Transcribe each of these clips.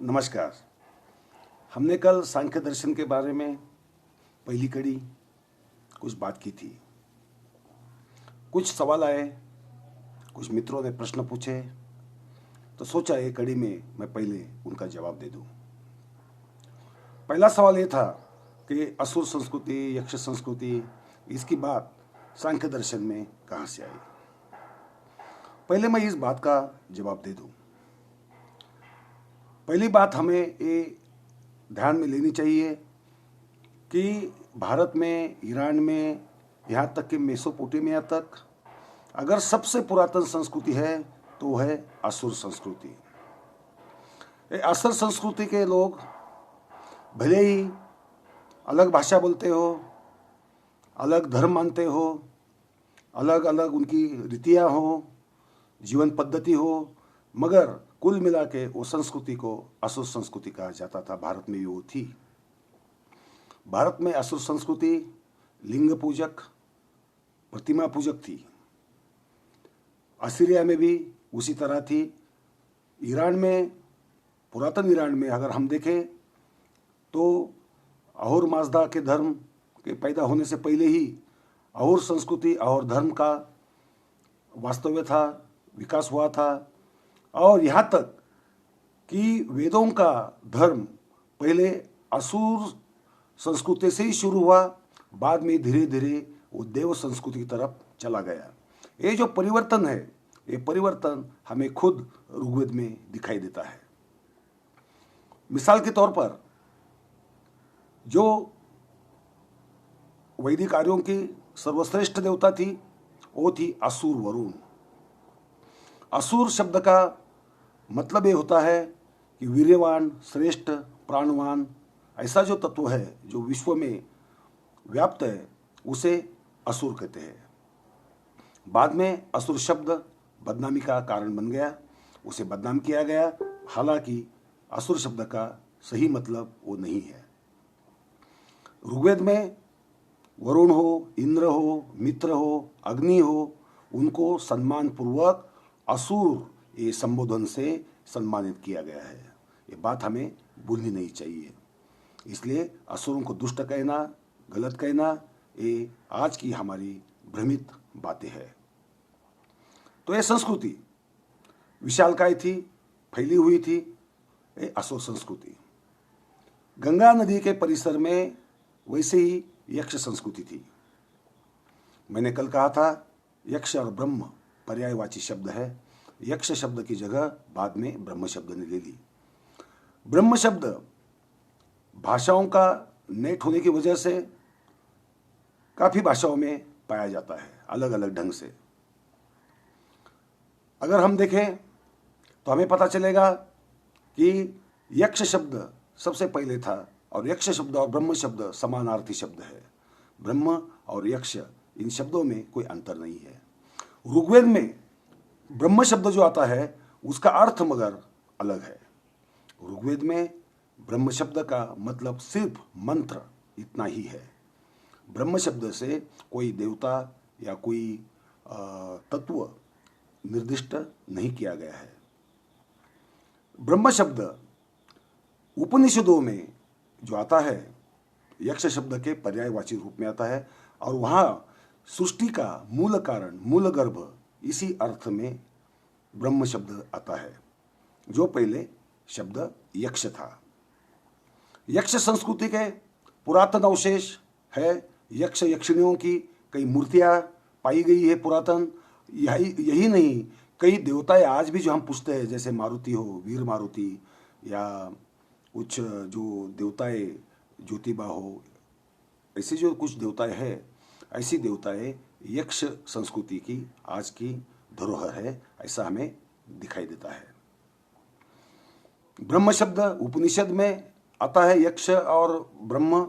नमस्कार। हमने कल सांख्य दर्शन के बारे में पहली कड़ी कुछ बात की थी। कुछ सवाल आए, कुछ मित्रों ने प्रश्न पूछे, तो सोचा एक कड़ी में मैं पहले उनका जवाब दे दूं। पहला सवाल ये था कि असुर संस्कृति, यक्ष संस्कृति, इसकी बात सांख्य दर्शन में कहाँ से आई। पहले मैं इस बात का जवाब दे दूं। पहली बात हमें ये ध्यान में लेनी चाहिए कि भारत में, ईरान में, यहाँ तक कि मेसोपोटामिया तक अगर सबसे पुरातन संस्कृति है तो वो है असुर संस्कृति। ये असुर संस्कृति के लोग भले ही अलग भाषा बोलते हो, अलग धर्म मानते हो, अलग अलग उनकी रीतियाँ हो, जीवन पद्धति हो, मगर कुल मिला के वो संस्कृति को असुर संस्कृति कहा जाता था। भारत में भी वो थी। भारत में असुर संस्कृति लिंग पूजक, प्रतिमा पूजक थी। असीरिया में भी उसी तरह थी। ईरान में, पुरातन ईरान में अगर हम देखें तो अहोर माजदा के धर्म के पैदा होने से पहले ही अहोर संस्कृति, अहोर धर्म का वास्तव्य था, विकास हुआ था। और यहाँ तक कि वेदों का धर्म पहले असुर संस्कृति से ही शुरू हुआ, बाद में धीरे धीरे वो देव संस्कृति की तरफ चला गया। ये जो परिवर्तन है, ये परिवर्तन हमें खुद ऋग्वेद में दिखाई देता है। मिसाल के तौर पर जो वैदिक आर्यों की सर्वश्रेष्ठ देवता थी वो थी असुर वरुण। असुर शब्द का मतलब ये होता है कि वीर्यवान, श्रेष्ठ, प्राणवान, ऐसा जो तत्व है जो विश्व में व्याप्त है उसे असुर कहते हैं। बाद में असुर शब्द बदनामी का कारण बन गया, उसे बदनाम किया गया। हालांकि असुर शब्द का सही मतलब वो नहीं है। ऋग्वेद में वरुण हो, इंद्र हो, मित्र हो, अग्नि हो, उनको सम्मान पूर्वक असुर ये संबोधन से सम्मानित किया गया है। ये बात हमें भूलनी नहीं चाहिए। इसलिए असुरों को दुष्ट कहना, गलत कहना, ये आज की हमारी भ्रमित बातें हैं। तो ये संस्कृति विशालकाय थी, फैली हुई थी, ये असुर संस्कृति। गंगा नदी के परिसर में वैसे ही यक्ष संस्कृति थी। मैंने कल कहा था यक्ष और ब्रह्म पर्यायवाची शब्द है। यक्ष शब्द की जगह बाद में ब्रह्म शब्द ने ले ली। ब्रह्म शब्द भाषाओं का नेट होने की वजह से काफी भाषाओं में पाया जाता है, अलग अलग ढंग से। अगर हम देखें तो हमें पता चलेगा कि यक्ष शब्द सबसे पहले था और यक्ष शब्द और ब्रह्म शब्द समानार्थी शब्द है। ब्रह्म और यक्ष इन शब्दों में कोई अंतर नहीं है। ऋग्वेद में ब्रह्म शब्द जो आता है उसका अर्थ मगर अलग है। ऋग्वेद में ब्रह्म शब्द का मतलब सिर्फ मंत्र इतना ही है। ब्रह्म शब्द से कोई देवता या कोई तत्व निर्दिष्ट नहीं किया गया है। ब्रह्म शब्द उपनिषदों में जो आता है यक्ष शब्द के पर्यायवाची रूप में आता है और वहाँ सृष्टि का मूल कारण, मूल गर्भ, इसी अर्थ में ब्रह्म शब्द आता है, जो पहले शब्द यक्ष था। यक्ष संस्कृति के पुरातन अवशेष है। यक्ष यक्षिणियों की कई मूर्तियां पाई गई है पुरातन। यही नहीं, कई देवताएं आज भी जो हम पूछते हैं, जैसे मारुति हो, वीर मारुति, या कुछ जो देवताएं ज्योतिबा हो, ऐसे जो कुछ देवताएं हैं, ऐसी देवताएं यक्ष संस्कृति की आज की धरोहर है, ऐसा हमें दिखाई देता है। ब्रह्म शब्द उपनिषद में आता है। यक्ष और ब्रह्म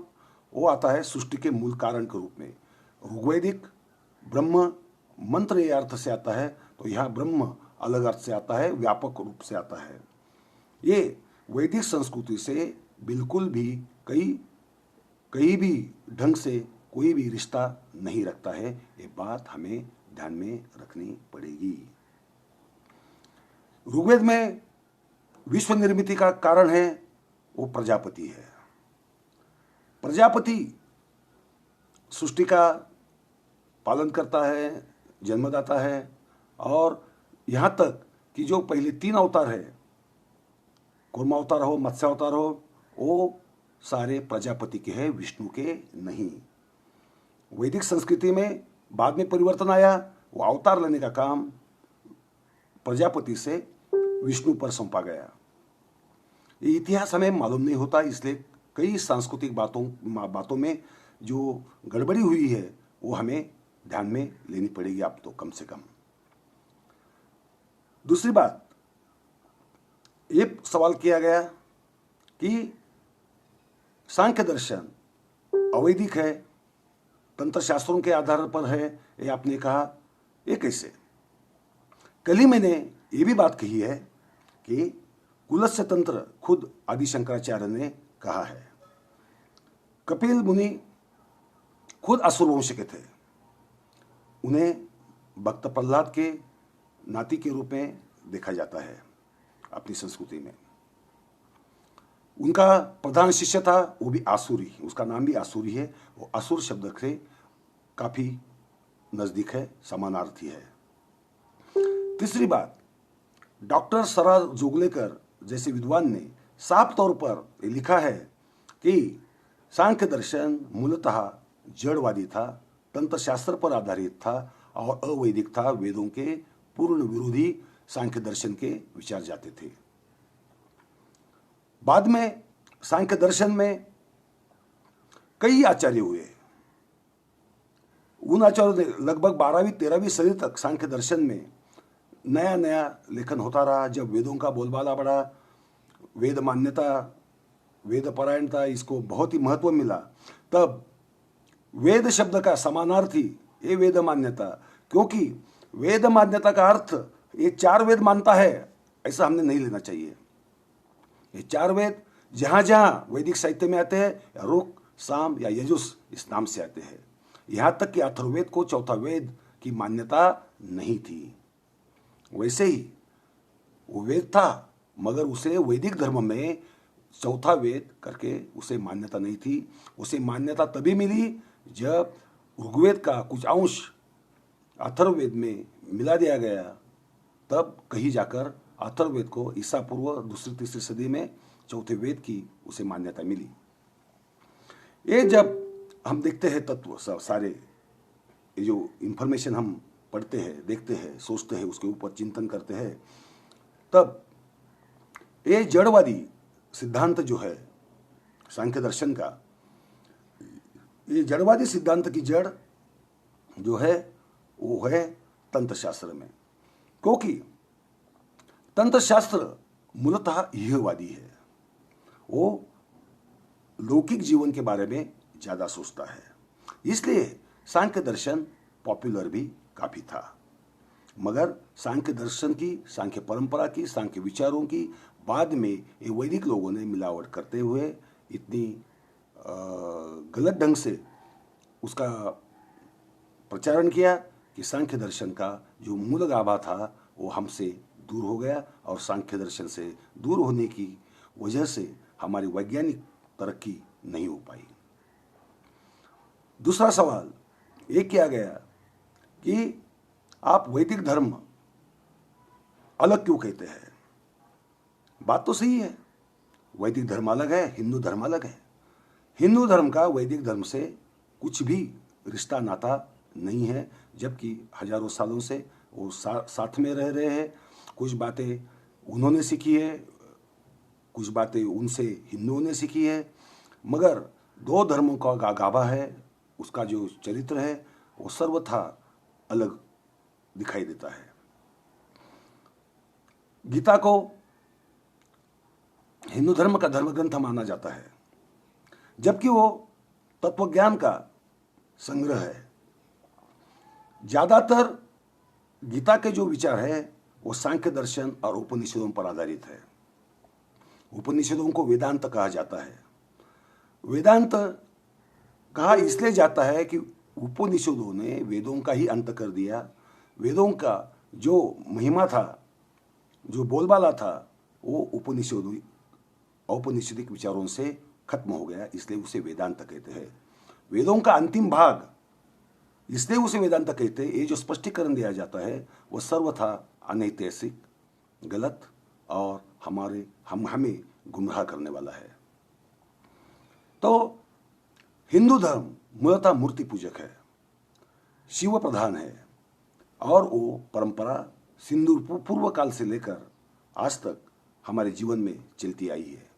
वो आता है सृष्टि के मूल कारण के रूप में। ऋग्वैदिक ब्रह्म मंत्र ये अर्थ से आता है, तो यहाँ ब्रह्म अलग अर्थ से आता है, व्यापक रूप से आता है। ये वैदिक संस्कृति से बिल्कुल भी कहीं भी ढंग से कोई भी रिश्ता नहीं रखता है। ये बात हमें ध्यान में रखनी पड़ेगी। ऋग्वेद में विश्व निर्मिति का कारण है वो प्रजापति है। प्रजापति सृष्टि का पालन करता है, जन्मदाता है, और यहाँ तक कि जो पहले 3 अवतार है, कूर्म अवतार हो, मत्स्य अवतार हो, वो सारे प्रजापति के हैं, विष्णु के नहीं। वैदिक संस्कृति में बाद में परिवर्तन आया, वो अवतार लेने का काम प्रजापति से विष्णु पर सौंपा गया। ये इतिहास हमें मालूम नहीं होता, इसलिए कई सांस्कृतिक बातों में जो गड़बड़ी हुई है वो हमें ध्यान में लेनी पड़ेगी, आप तो कम से कम। दूसरी बात, ये सवाल किया गया कि सांख्य दर्शन अवैदिक है, तंत्र शास्त्रों के आधार पर है, ये आपने कहा, ये कैसे? कल ही मैंने ये भी बात कही है कि कुलस्य तंत्र खुद आदि शंकराचार्य ने कहा है। कपिल मुनि खुद असुर वंश के थे, उन्हें भक्त प्रहलाद के नाती के रूप में देखा जाता है अपनी संस्कृति में। उनका प्रधान शिष्य था, वो भी आसुरी, उसका नाम भी आसुरी है। वो असुर शब्द से काफी नजदीक है, समानार्थी है। तीसरी बात, डॉक्टर सरा जोगलेकर जैसे विद्वान ने साफ तौर पर लिखा है कि सांख्य दर्शन मूलतः जड़वादी था, तंत्र शास्त्र पर आधारित था और अवैदिक था। वेदों के पूर्ण विरोधी सांख्य दर्शन के विचार जाते थे। बाद में सांख्य दर्शन में कई आचार्य हुए। उन आचार्यों ने लगभग 12वीं 13वीं सदी तक सांख्य दर्शन में नया नया लेखन होता रहा। जब वेदों का बोलबाला बढ़ा, वेद मान्यता, वेद परायणता, इसको बहुत ही महत्व मिला, तब वेद शब्द का समानार्थी ये वेद मान्यता, क्योंकि वेद मान्यता का अर्थ ये 4 वेद मानता है, ऐसा हमने नहीं लेना चाहिए। ये 4 वेद जहां जहां वैदिक साहित्य में आते हैं, या रुक, साम या यजुस इस नाम से आते हैं। यहां तक कि अथर्ववेद को चौथा वेद की मान्यता नहीं थी। वैसे ही वो वेद था, मगर उसे वैदिक धर्म में चौथा वेद करके उसे मान्यता नहीं थी। उसे मान्यता तभी मिली जब ऋग्वेद का कुछ अंश अथर्ववेद में मिला दिया गया, तब कहीं जाकर अथर्ववेद को ईसा पूर्व 2री-3री सदी में चौथे वेद की उसे मान्यता मिली। ये जब हम देखते हैं तत्व सारे, ये जो इंफॉर्मेशन हम पढ़ते हैं, देखते हैं, सोचते हैं, उसके ऊपर चिंतन करते हैं, तब ये जड़वादी सिद्धांत जो है सांख्य दर्शन का, ये जड़वादी सिद्धांत की जड़ जो है वो है तंत्र शास्त्र में, क्योंकि तंत्र शास्त्र मूलतः इहवादी है। वो लौकिक जीवन के बारे में ज्यादा सोचता है, इसलिए सांख्य दर्शन पॉपुलर भी काफी था। मगर सांख्य दर्शन की, सांख्य परंपरा की, सांख्य विचारों की बाद में ये वैदिक लोगों ने मिलावट करते हुए इतनी गलत ढंग से उसका प्रचारण किया कि सांख्य दर्शन का जो मूल गाभा था वो हमसे दूर हो गया, और सांख्य दर्शन से दूर होने की वजह से हमारी वैज्ञानिक तरक्की नहीं हो पाई। दूसरा सवाल ये किया गया कि आप वैदिक धर्म अलग क्यों कहते हैं? बात तो सही है, वैदिक धर्म अलग है, हिंदू धर्म अलग है। हिंदू धर्म का वैदिक धर्म से कुछ भी रिश्ता नाता नहीं है, जबकि हजारों सालों से वो साथ में रह रहे हैं। कुछ बातें उन्होंने सीखी है, कुछ बातें उनसे हिंदुओं ने सीखी है, मगर 2 धर्मों का गाभा है, उसका जो चरित्र है वो सर्वथा अलग दिखाई देता है। गीता को हिंदू धर्म का धर्म ग्रंथ माना जाता है, जबकि वो तत्वज्ञान का संग्रह है। ज्यादातर गीता के जो विचार है वो सांख्य दर्शन और उपनिषदों पर आधारित है। उपनिषदों को वेदांत कहा जाता है। वेदांत कहा इसलिए जाता है कि उपनिषदों ने वेदों का ही अंत कर दिया। वेदों का जो महिमा था, जो बोलबाला था, वो औपनिषदिक विचारों से खत्म हो गया, इसलिए उसे वेदांत कहते हैं। वेदों का अंतिम भाग, इसलिए उसे वेदांत कहते हैं। ये जो स्पष्टीकरण दिया जाता है वो सर्वथा अनैतिहासिक, गलत और हमें गुमराह करने वाला है। तो हिंदू धर्म मूलतः मूर्ति पूजक है, शिव प्रधान है, और वो परंपरा सिंधु पूर्व काल से लेकर आज तक हमारे जीवन में चलती आई है।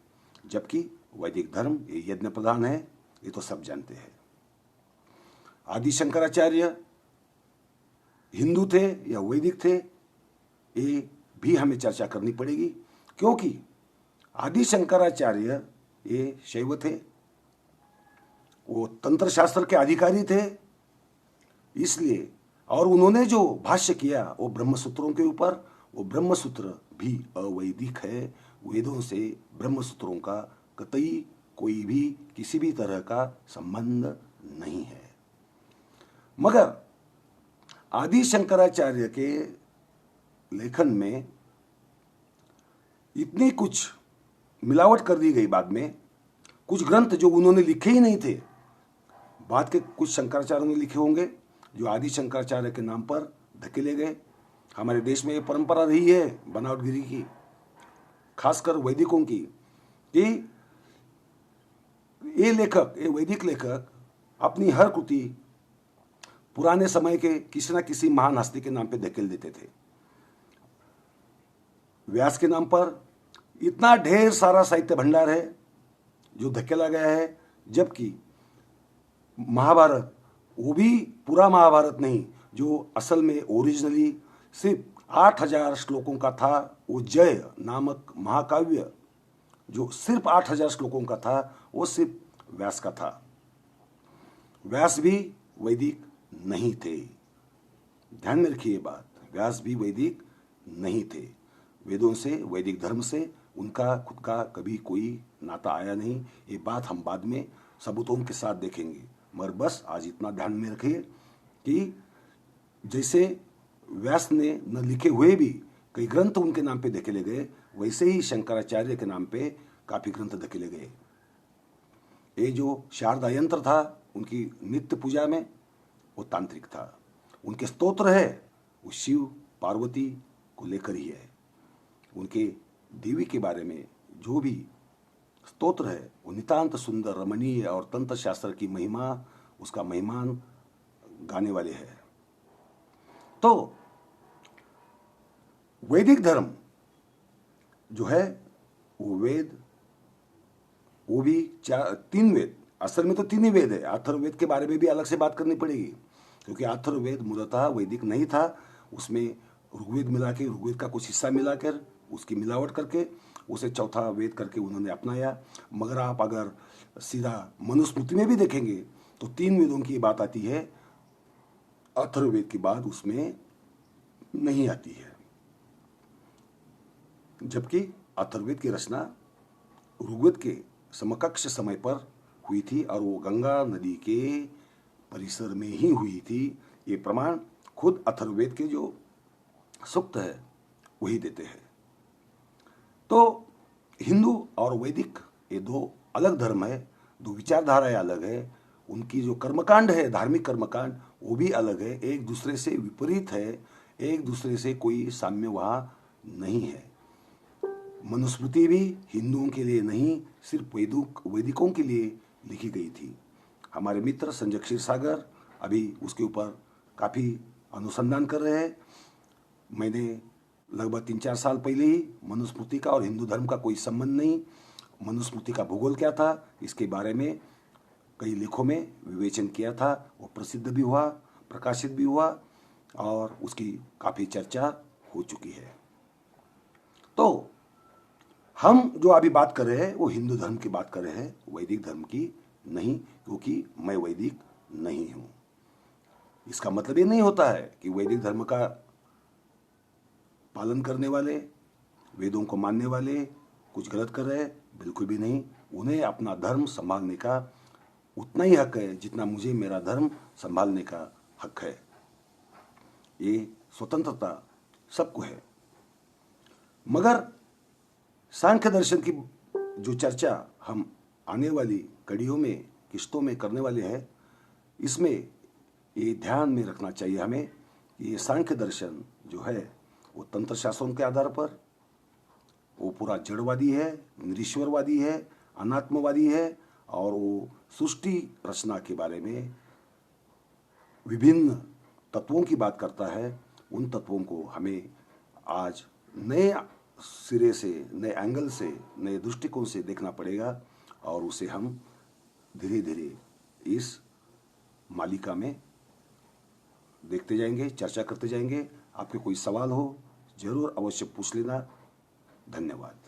जबकि वैदिक धर्म ये यज्ञ प्रधान है, ये तो सब जानते हैं। आदि शंकराचार्य हिंदू थे या वैदिक थे, ये भी हमें चर्चा करनी पड़ेगी, क्योंकि आदि शंकराचार्य ये शैव थे, वो तंत्र शास्त्र के अधिकारी थे, इसलिए, और उन्होंने जो भाष्य किया वो ब्रह्मसूत्रों के ऊपर, वो ब्रह्मसूत्र भी अवैदिक है। वेदों से ब्रह्मसूत्रों का कतई कोई भी किसी भी तरह का संबंध नहीं है। मगर आदि शंकराचार्य के लेखन में इतनी कुछ मिलावट कर दी गई बाद में, कुछ ग्रंथ जो उन्होंने लिखे ही नहीं थे, बाद के कुछ शंकराचार्यों ने लिखे होंगे, जो आदि शंकराचार्य के नाम पर धकेले गए। हमारे देश में ये परंपरा रही है बनावटगिरी की, खासकर वैदिकों की, कि ये वैदिक लेखक अपनी हर कृति पुराने समय के किसी न किसी महान हस्ती के नाम पे धकेल देते थे। व्यास के नाम पर इतना ढेर सारा साहित्य भंडार है जो धकेला गया है, जबकि महाभारत, वो भी पूरा महाभारत नहीं, जो असल में ओरिजिनली सिर्फ 8000 श्लोकों का था, वो जय नामक महाकाव्य जो सिर्फ 8000 श्लोकों का था, वो सिर्फ व्यास का था। व्यास भी वैदिक नहीं थे, ध्यान में रखिए बात, व्यास भी वैदिक नहीं थे। वेदों से, वैदिक धर्म से उनका खुद का कभी कोई नाता आया नहीं। ये बात हम बाद में सबूतों के साथ देखेंगे, मगर बस आज इतना ध्यान में रखिए कि जैसे व्यास ने न लिखे हुए भी कई ग्रंथ उनके नाम पे धकेले गए, वैसे ही शंकराचार्य के नाम पे काफी ग्रंथ धकेले गए। ये जो शारदा यंत्र था उनकी नित्य पूजा में, वो तांत्रिक था। उनके स्तोत्र है वो शिव पार्वती को लेकर ही है। उनके देवी के बारे में जो भी स्तोत्र है वो नितांत सुंदर, रमणीय और तंत्र शास्त्र की महिमा, उसका महिमान गाने वाले हैं। तो वैदिक धर्म जो है वो वेद, वो भी तीन वेद, असल में तो तीन ही वेद है। अथर्ववेद के बारे में भी अलग से बात करनी पड़ेगी, क्योंकि अथर्ववेद मूलतः वैदिक नहीं था। उसमें ऋग्वेद मिला के, ऋग्वेद का कुछ हिस्सा मिलाकर, उसकी मिलावट करके उसे चौथा वेद करके उन्होंने अपनाया। मगर आप अगर सीधा मनुस्मृति में भी देखेंगे तो तीन वेदों की बात आती है, अथर्ववेद की बात उसमें नहीं आती है। जबकि अथर्ववेद की रचना ऋग्वेद के समकक्ष समय पर हुई थी और वो गंगा नदी के परिसर में ही हुई थी। ये प्रमाण खुद अथर्ववेद के जो सूक्त है वही देते हैं। तो हिंदू और वैदिक ये दो अलग धर्म है, दो विचारधाराएं अलग है। उनकी जो कर्मकांड है, धार्मिक कर्मकांड, वो भी अलग है, एक दूसरे से विपरीत है, एक दूसरे से कोई साम्य वहाँ नहीं है। मनुस्मृति भी हिंदुओं के लिए नहीं, सिर्फ वैदिकों के लिए लिखी गई थी। हमारे मित्र संजय क्षीरसागर अभी उसके ऊपर काफ़ी अनुसंधान कर रहे हैं। मैंने लगभग 3-4 साल पहले ही मनुस्मृति का और हिंदू धर्म का कोई संबंध नहीं, मनुस्मृति का भूगोल क्या था, इसके बारे में कई लेखों में विवेचन किया था। वो प्रसिद्ध भी हुआ, प्रकाशित भी हुआ और उसकी काफ़ी चर्चा हो चुकी है। तो हम जो अभी बात कर रहे हैं वो हिंदू धर्म की बात कर रहे हैं, वैदिक धर्म की नहीं, क्योंकि मैं वैदिक नहीं हूँ। इसका मतलब ये नहीं होता है कि वैदिक धर्म का पालन करने वाले, वेदों को मानने वाले कुछ गलत कर रहे हैं, बिल्कुल भी नहीं। उन्हें अपना धर्म संभालने का उतना ही हक है जितना मुझे मेरा धर्म संभालने का हक है। ये स्वतंत्रता सबको है। मगर सांख्य दर्शन की जो चर्चा हम आने वाली कड़ियों में, किस्तों में करने वाले हैं, इसमें ये ध्यान में रखना चाहिए हमें कि ये सांख्य दर्शन जो है वो तंत्र शास्त्रों के आधार पर वो पूरा जड़वादी है, निरीश्वरवादी है, अनात्मवादी है, और वो सृष्टि रचना के बारे में विभिन्न तत्वों की बात करता है। उन तत्वों को हमें आज नए सिरे से, नए एंगल से, नए दृष्टिकोण से देखना पड़ेगा, और उसे हम धीरे धीरे इस मालिका में देखते जाएंगे, चर्चा करते जाएंगे। आपके कोई सवाल हो जरूर अवश्य पूछ लेना। धन्यवाद।